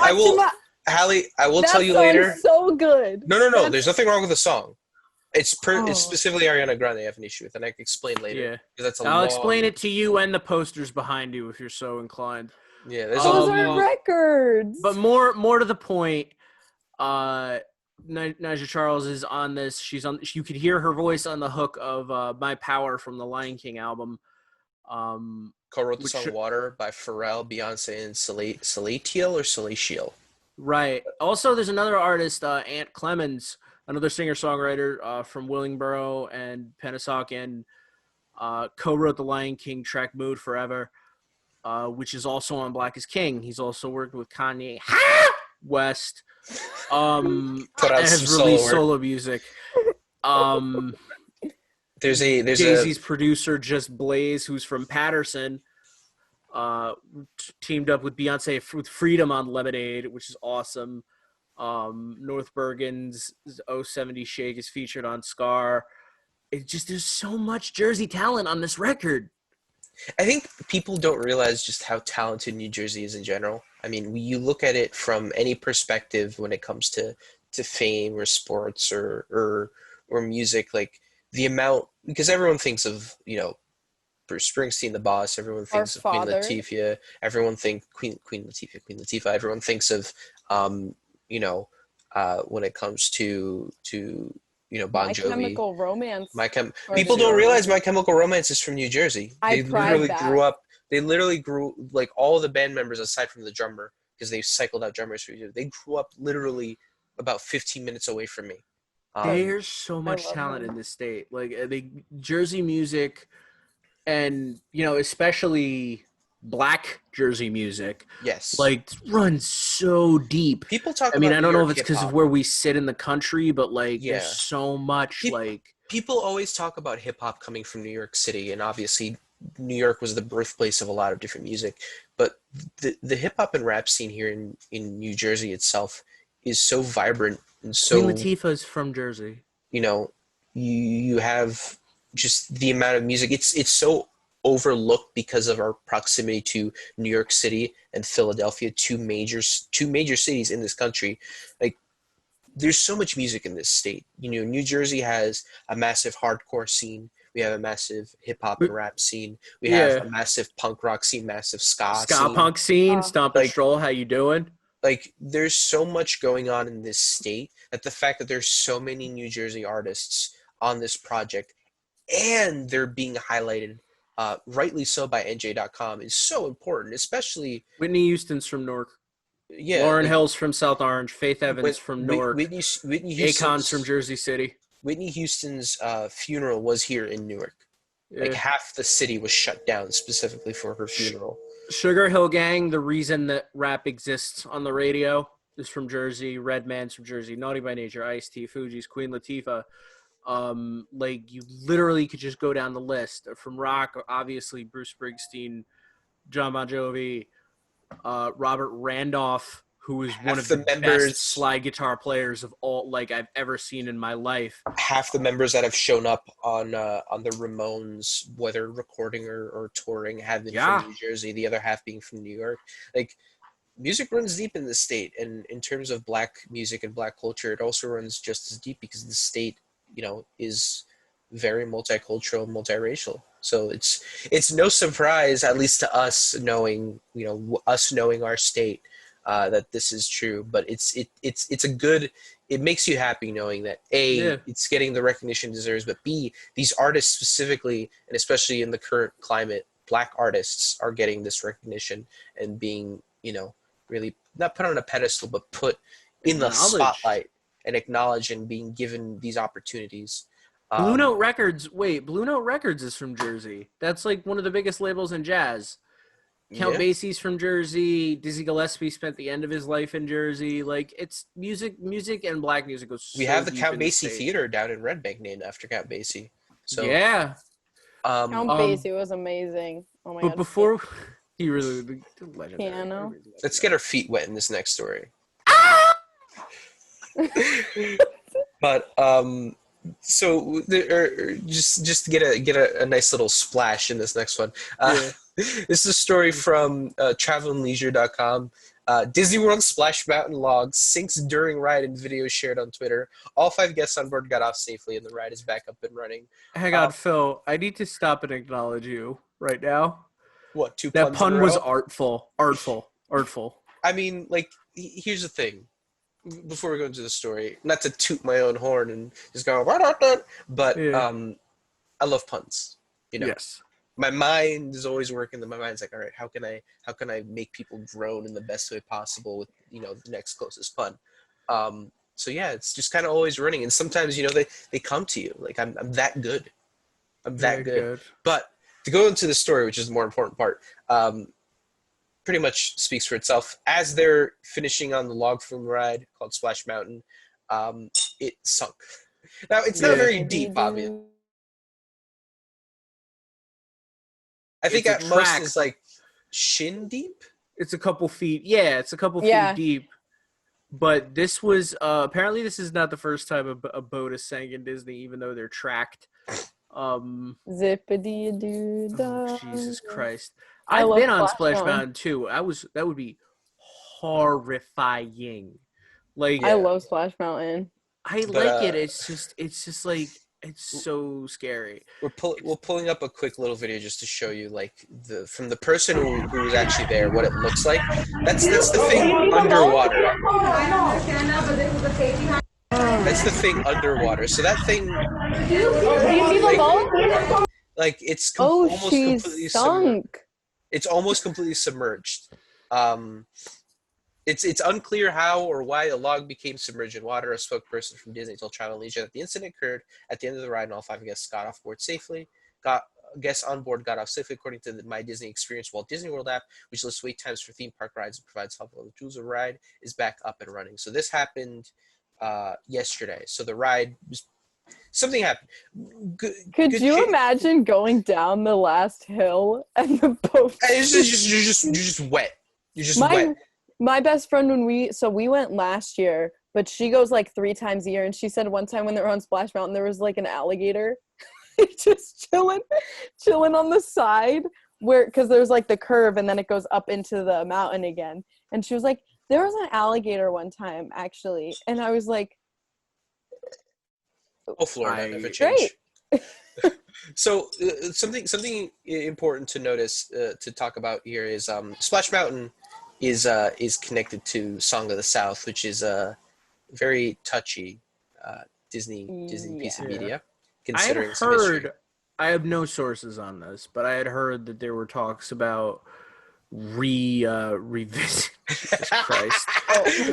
Hallie, I will tell you later. So good. No. There's nothing wrong with the song. It's specifically Ariana Grande I have an issue with, and I can explain later. Yeah, I'll explain it to you and the posters behind you if you're so inclined. Yeah, those are records. But more to the point, Nyjah Charles is on this. She's on. You could hear her voice on the hook of "My Power" from the Lion King album. Co-wrote the song "Water" by Pharrell, Beyonce, and Celestial. Right. Also, there's another artist, Ant Clemens, another singer-songwriter from Willingboro and Pennsauken, co-wrote the Lion King track "Mood Forever," which is also on Black is King. He's also worked with Kanye West. Put out and has some released solo solo music. There's Jay-Z's producer, Just Blaze, who's from Patterson, teamed up with Beyonce with Freedom on Lemonade, which is awesome. North Bergen's 070 Shake is featured on Scar. There's so much Jersey talent on this record. I think people don't realize just how talented New Jersey is in general. I mean, you look at it from any perspective when it comes to fame or sports or music, like the amount, because everyone thinks of, Bruce Springsteen, the boss. Everyone thinks of Queen Latifah. Everyone thinks Queen Latifah. Everyone thinks of, when it comes to Bon Jovi. My Chemical Romance. People don't realize My Chemical Romance is from New Jersey. They literally grew like all the band members aside from the drummer, because they cycled out drummers for you. They grew up literally about 15 minutes away from me. There's so much talent in this state. Like Jersey music, and especially Black Jersey music. Yes, like runs so deep. People talk. I mean, I don't know if it's because of where we sit in the country, but there's so much. People always talk about hip hop coming from New York City, and obviously New York was the birthplace of a lot of different music. But the hip hop and rap scene here in New Jersey itself is so vibrant and so. Queen Latifah is from Jersey. You have just the amount of music. It's so overlooked because of our proximity to New York City and Philadelphia, two major cities in this country. Like, there's so much music in this state. New Jersey has a massive hardcore scene. We have a massive hip hop and rap scene. We have a massive punk rock scene, massive ska scene. Punk scene. Stomp and Stroll, how you doing? Like, there's so much going on in this state that the fact that there's so many New Jersey artists on this project and they're being highlighted, rightly so, by NJ.com is so important, especially Whitney Houston's from Newark. Yeah, Lauren Hill's from South Orange. Faith Evans from Newark. Whitney Akon's from Jersey City. Whitney Houston's funeral was here in Newark. Yeah. Like, half the city was shut down specifically for her funeral. Sugar Hill Gang, the reason that rap exists on the radio, is from Jersey. Redman's from Jersey. Naughty by Nature, Ice-T, Fugees, Queen Latifah. You literally could just go down the list. From rock, obviously Bruce Springsteen, John Bon Jovi, Robert Randolph, who is one of the best slide guitar players of all I've ever seen in my life. Half the members that have shown up on the Ramones, whether recording or touring, have been from New Jersey. The other half being from New York. Like, music runs deep in the state, and in terms of Black music and Black culture, it also runs just as deep because the state, is very multicultural, multiracial. So it's no surprise, at least to us, knowing our state, that this is true. But it's a good. It makes you happy knowing that it's getting the recognition it deserves, but B, these artists specifically, and especially in the current climate, Black artists are getting this recognition and being, really not put on a pedestal, but put in the spotlight and acknowledged and being given these opportunities. Blue Note Records. Wait, Blue Note Records is from Jersey. That's one of the biggest labels in jazz. Count Basie's from Jersey. Dizzy Gillespie spent the end of his life in Jersey. It's music and Black music goes. We have the Count Basie Theater down in Red Bank named after Count Basie. So yeah, Count Basie was amazing. Oh my god! But before he really legendary. Piano. Let's get our feet wet in this next story. But so just to get a nice little splash in this next one. This is a story from travelandleisure.com. Disney World Splash Mountain log sinks during ride and video shared on Twitter. All 5 guests on board got off safely and the ride is back up and running. Hang on, Phil. I need to stop and acknowledge you right now. What, 2 puns? That pun was artful. I mean, here's the thing. Before we go into the story, not to toot my own horn and just go, but I love puns. Yes. My mind is always working. My mind's like, all right, how can I make people groan in the best way possible with the next closest pun. So yeah, it's just kind of always running, and sometimes they come to you. Like, I'm that good. I'm that good. But to go into the story, which is the more important part, pretty much speaks for itself. As they're finishing on the log flume ride called Splash Mountain, it sunk. Now it's not Yeah. very deep, obviously. I think It's a at most track. is like shin deep. It's a couple feet. Yeah, it's a couple Yeah. feet deep. But this was apparently this is not the first time a boat has sank in Disney, even though they're tracked. Zippity doo Oh, Jesus Christ! I I've love been on Splash Splash Mountain. Mountain too. That would be horrifying. Like I love Splash Mountain. I But, like it. It's just like it's so scary. We're pulling up a quick little video just to show you like from the person who was actually there what it looks like. That's the thing underwater. That's the thing underwater. So that thing, Do you see the boat? like it's Oh, almost she's completely sunk. It's almost completely submerged. It's unclear how or why a log became submerged in water. A spokesperson from Disney told Travel Leisure that the incident occurred at the end of the ride and all 5 guests got off board safely. Guests on board got off safely according to the My Disney Experience Walt Disney World app, which lists wait times for theme park rides and provides help while the tools of ride is back up and running. So this happened yesterday. So the ride was something happened. Could you imagine going down the last hill and the boat? You're just wet. You're just wet. My best friend, when we went last year, but she goes like 3 times a year, and she said one time when they were on Splash Mountain, there was like an alligator just chilling on the side because there's like the curve and then it goes up into the mountain again. And she was like, there was an alligator one time actually, and I was like, oh, Florida never change. Great. So something important to notice to talk about here is Splash Mountain is connected to Song of the South, which is a very touchy Disney piece of media. Considering I had heard, I have no sources on this, but I had heard that there were talks about revisit. Jesus Christ!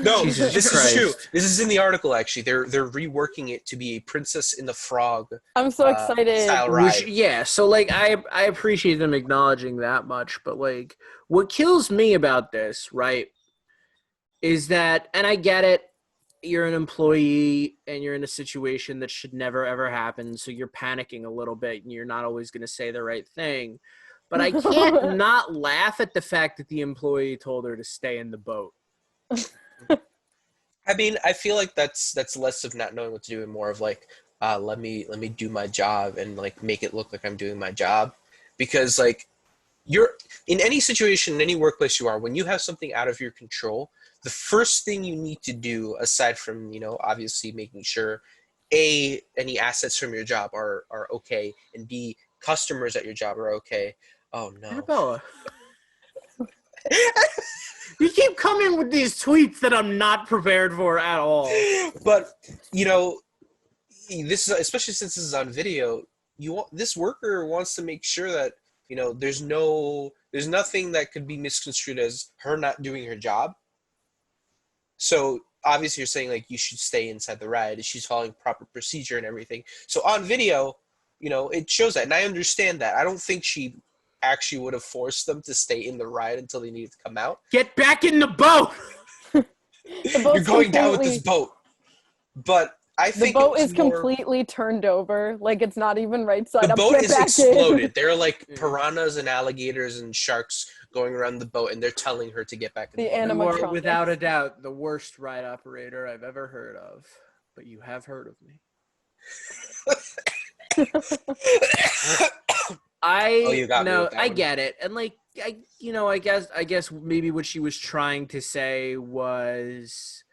No, Jesus this Christ. is true. This is in the article actually. They're reworking it to be a Princess and the Frog I'm so excited. style ride. Yeah, so like I appreciate them acknowledging that much, but like what kills me about this, right, is that, and I get it, you're an employee and you're in a situation that should never ever happen, so you're panicking a little bit and you're not always going to say the right thing. But I can't not laugh at the fact that the employee told her to stay in the boat. I mean, I feel like that's less of not knowing what to do and more of like, let me do my job and like make it look like I'm doing my job, because like you're in any situation, in any workplace you are, when you have something out of your control, the first thing you need to do, aside from obviously making sure A, any assets from your job are okay, and B, customers at your job are okay. Oh no. Arabella. You keep coming with these tweets that I'm not prepared for at all. But this is, especially since this is on video, this worker wants to make sure that there's nothing that could be misconstrued as her not doing her job. So obviously you're saying like you should stay inside the ride. She's following proper procedure and everything. So on video, it shows that, and I understand that. I don't think she actually would have forced them to stay in the ride until they needed to come out. Get back in the boat. You're going down with this boat. But I think the boat is completely turned over. Like it's not even right side up. The boat is exploded. There are like Yeah. piranhas and alligators and sharks going around the boat, and they're telling her to get back in the boat. You are animatronics. without a doubt the worst ride operator I've ever heard of, but you have heard of me. You got me with that I one. get it, and like I guess maybe what she was trying to say was,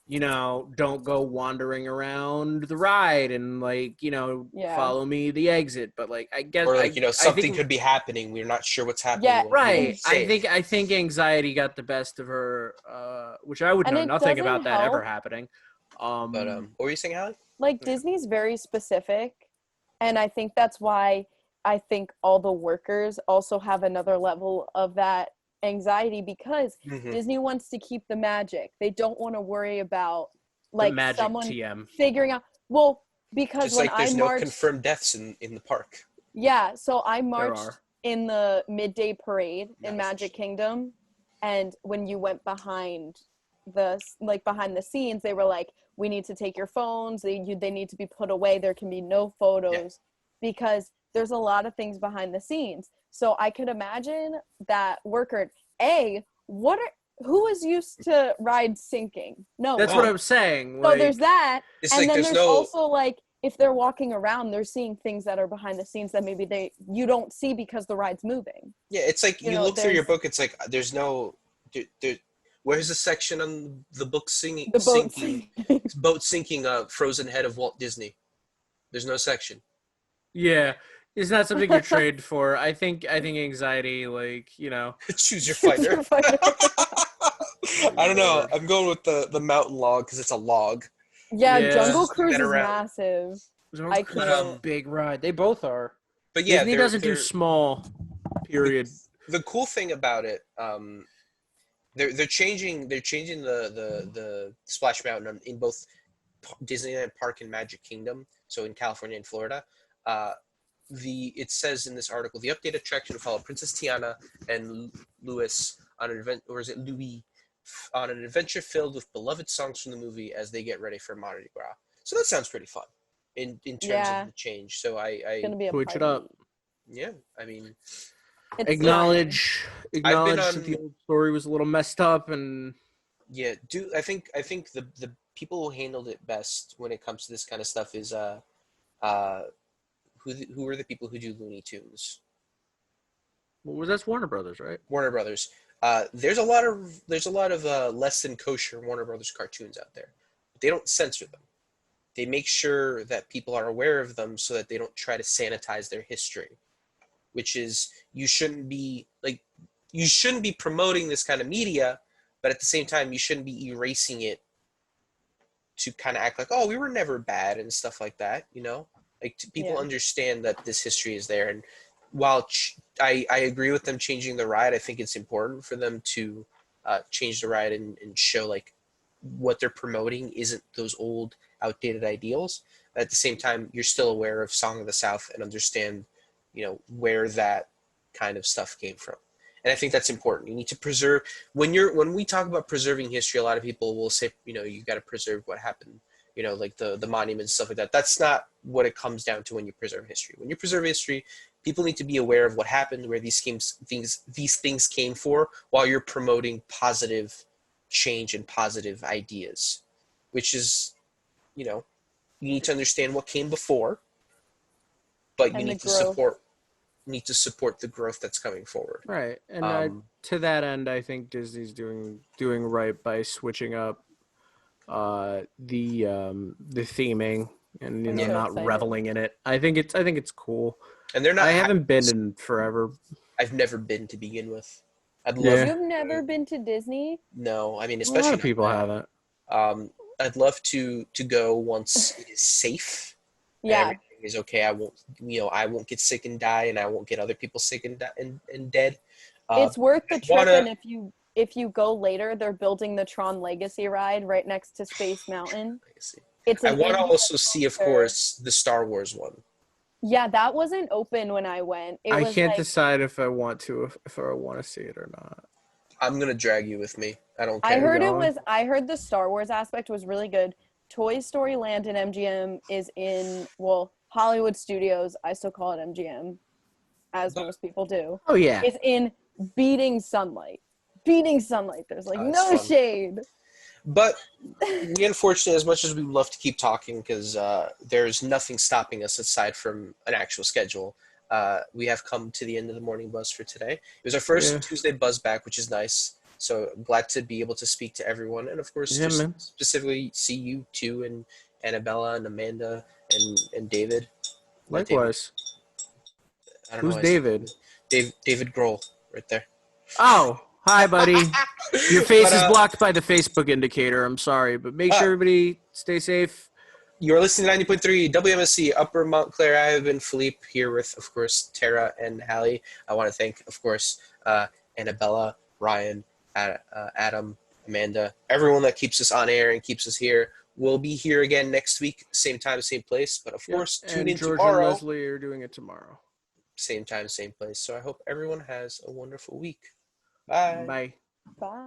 don't go wandering around the ride and like Yeah. follow me the exit. But like I guess Or like something I think, could be happening. We're not sure what's happening. Yeah, right. Safe. I think anxiety got the best of her, which I would And know it nothing doesn't about that ever help. happening. But what were you saying, Allie? Like Yeah. Disney's very specific, and I think that's why I think all the workers also have another level of that anxiety, because Mhm. Disney wants to keep the magic. They don't want to worry about The like magic someone TM. figuring out. Well, because Just when like there's I no marched, confirmed deaths in the park. yeah, so I There marched are. in the midday parade in Nice. Magic Kingdom, and when you went behind behind the scenes, they were like, we need to take your phones. They need to be put away. There can be no photos because there's a lot of things behind the scenes. So I could imagine that worker, who is used to rides sinking? No, That's what I'm saying. so Like, there's that, It's and like then there's there's no also like if they're walking around, they're seeing things that are behind the scenes that maybe you don't see because the ride's moving. it's like you know, look through your there's book. It's like there's no there, where's the section on the book the boat sinking sinking. boat sinking frozen head of Walt Disney? There's no section. yeah, it's not something you're trained for. I think anxiety, like, Choose your Choose fighter. your fighter. I don't know. I'm going with the mountain log because it's a log. Yeah, Yeah. Jungle Just Cruise get is around. massive. Jungle I Cruise is can't. a big ride. They both are. But yeah, Disney doesn't do small. Period. The cool thing about it, they're changing the Splash Mountain in both Disneyland Park and Magic Kingdom. So in California and Florida, it says in this article the updated attraction will follow Princess Tiana and Louis on an event, or is it Louis, on an adventure filled with beloved songs from the movie as they get ready for Mardi Gras. So that sounds pretty fun in terms of the change. So It's gonna be a Switch it party. up. yeah, I mean, It's Acknowledge that on- the old story was a little messed up, and yeah, I think the people who handled it best when it comes to this kind of stuff is who are the people who do Looney Tunes? that's Warner Brothers, right? Warner Brothers. There's a lot of less than kosher Warner Brothers cartoons out there. They don't censor them. They make sure that people are aware of them so that they don't try to sanitize their history. Which is, you shouldn't be promoting this kind of media, but at the same time you shouldn't be erasing it to kind of act like, oh, we were never bad and stuff like that, like people understand that this history is there. And while I agree with them changing the ride, I think it's important for them to change the ride and show like what they're promoting isn't those old outdated ideals. At the same time, you're still aware of Song of the South and understand where that kind of stuff came from. And I think that's important. You need to preserve, when we talk about preserving history, a lot of people will say, you got to preserve what happened, like the monuments, stuff like that. That's not what it comes down to when you preserve history. When you preserve history, people need to be aware of what happened, where these things came for, while you're promoting positive change and positive ideas, which is, you need to understand what came before, but you need to support the growth that's coming forward. Right. And to that end, I think Disney's doing right by switching up the theming and I'm so not excited. reveling in it. I think it's cool. And they're not. I haven't been in forever. I've never been to begin with. I'd love. Yeah. You've never been to Disney? No, I mean, A especially lot of people now. haven't. I'd love to go once it is safe. And Yeah. everything is okay. I won't get sick and die, and I won't get other people sick and dead. It's worth the trip, wanna- and if you go later, they're building the Tron Legacy ride right next to Space Mountain. It's I an want to Indian also see, of filter. course, the Star Wars one. Yeah, that wasn't open when I went. It I was can't like, decide if I want to see it or not. I'm gonna drag you with me. I don't care. I heard going? I heard the Star Wars aspect was really good. Toy Story Land in MGM is in, Hollywood Studios, I still call it MGM, as most people do, Oh yeah. is in beating sunlight. There's like That's no fun. shade. But we, unfortunately, as much as we love to keep talking, because there's nothing stopping us aside from an actual schedule, we have come to the end of the morning buzz for today. It was our first Tuesday buzz back, which is nice. So I'm glad to be able to speak to everyone, and of course, specifically see you two and Annabella and Amanda and David. Likewise. I don't Who's know, David? David Grohl, right there. Oh, hi, buddy. Your face But, is blocked by the Facebook indicator. I'm sorry, but make sure everybody stay safe. You're listening to 90.3 WMSC Upper Montclair. I have been Philippe here with, of course, Tara and Hallie. I want to thank, of course, Annabella, Ryan, Adam, Amanda, everyone that keeps us on air and keeps us here. We'll be here again next week, same time, same place. But of course, tune in George tomorrow. and Leslie are doing it tomorrow. Same time, same place. So I hope everyone has a wonderful week. Bye. Bye. Bye.